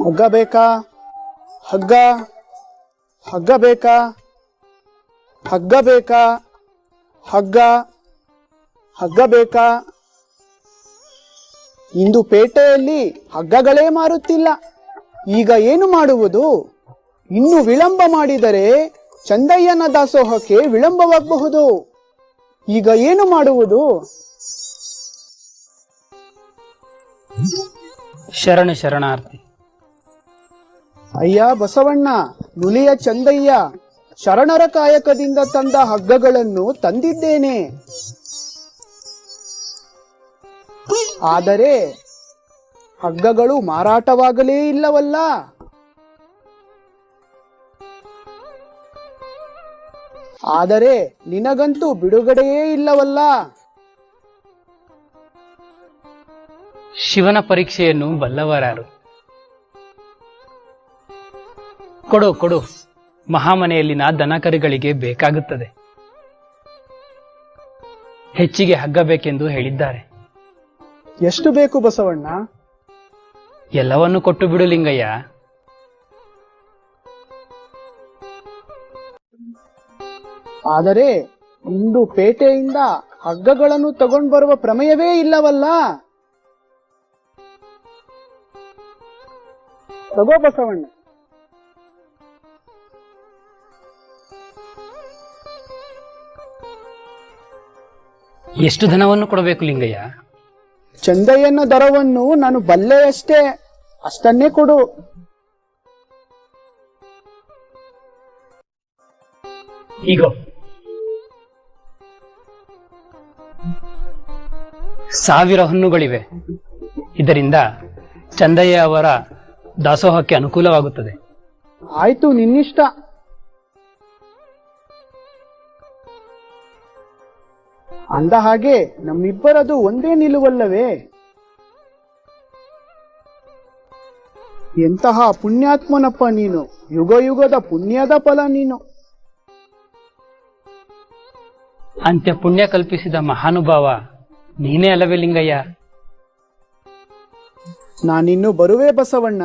ಹಗ್ಗ ಬೇಕಾ? ಹಗ್ಗ ಹಗ್ಗ ಬೇಕಾ? ಹಗ್ಗ ಬೇಕಾ? ಹಗ್ಗ ಹಗ್ಗ ಬೇಕಾ? ಇಂದು ಪೇಟೆಯಲ್ಲಿ ಹಗ್ಗಗಳೇ ಮಾರುತ್ತಿಲ್ಲ. ಈಗ ಏನು ಮಾಡುವುದು? ಇನ್ನು ವಿಳಂಬ ಮಾಡಿದರೆ ಚಂದಯ್ಯನ ದಾಸೋಹಕ್ಕೆ ವಿಳಂಬವಾಗಬಹುದು. ಈಗ ಏನು ಮಾಡುವುದು? ಶರಣಾರ್ಥಿ. ಅಯ್ಯ ಬಸವಣ್ಣ, ನುಲಿಯ ಚಂದಯ್ಯ, ಶರಣರ ಕಾಯಕದಿಂದ ತಂದ ಹಗ್ಗಗಳನ್ನು ತಂದಿದ್ದೇನೆ. ಆದರೆ ಹಗ್ಗಗಳು ಮಾರಾಟವಾಗಲೇ ಇಲ್ಲವಲ್ಲ. ಆದರೆ ನಿನಗಂತೂ ಬಿಡುಗಡೆಯೇ ಇಲ್ಲವಲ್ಲ. ಶಿವನ ಪರೀಕ್ಷೆಯನ್ನು ಬಲ್ಲವರಾರು. ಕೊಡು ಕೊಡು, ಮಹಾಮನೆಯಲ್ಲಿನ ದನಕರುಗಳಿಗೆ ಬೇಕಾಗುತ್ತದೆ. ಹೆಚ್ಚಿಗೆ ಹಗ್ಗ ಬೇಕೆಂದು ಹೇಳಿದ್ದಾರೆ. ಎಷ್ಟು ಬೇಕು ಬಸವಣ್ಣ? ಎಲ್ಲವನ್ನು ಕೊಟ್ಟು ಬಿಡು ಲಿಂಗಯ್ಯ. ಆದರೆ ಇಂದು ಪೇಟೆಯಿಂದ ಹಗ್ಗಗಳನ್ನು ತಗೊಂಡು ಬರುವ ಪ್ರಮೇಯವೇ ಇಲ್ಲವಲ್ಲ. ತಗೋ ಬಸವಣ್ಣ. ಎಷ್ಟು ಧನವನ್ನು ಕೊಡಬೇಕು ಲಿಂಗಯ್ಯ? ಚಂದಯ್ಯನ ದರವನ್ನು ನಾನು ಬಲ್ಲೆಯಷ್ಟೇ, ಅಷ್ಟನ್ನೇ ಕೊಡು. ಈಗ 1000 ಹೊನ್ನುಗಳಿವೆ. ಇದರಿಂದ ಚಂದಯ್ಯ ಅವರ ದಾಸೋಹಕ್ಕೆ ಅನುಕೂಲವಾಗುತ್ತದೆ. ಆಯ್ತು, ನಿನ್ನಿಷ್ಟ. ಅಂದ ಹಾಗೆ ನಮ್ಮಿಬ್ಬರದು ಒಂದೇ ನಿಲುವಲ್ಲವೇ? ಎಂತಹ ಪುಣ್ಯಾತ್ಮನಪ್ಪ ನೀನು, ಯುಗ ಯುಗದ ಪುಣ್ಯದ ಫಲ ನೀನು. ಅಂತ್ಯ ಪುಣ್ಯ ಕಲ್ಪಿಸಿದ ಮಹಾನುಭಾವ ನೀನೇ ಅಲ್ಲವೇ ಲಿಂಗಯ್ಯ? ನಾನಿನ್ನು ಬರುವೆ ಬಸವಣ್ಣ.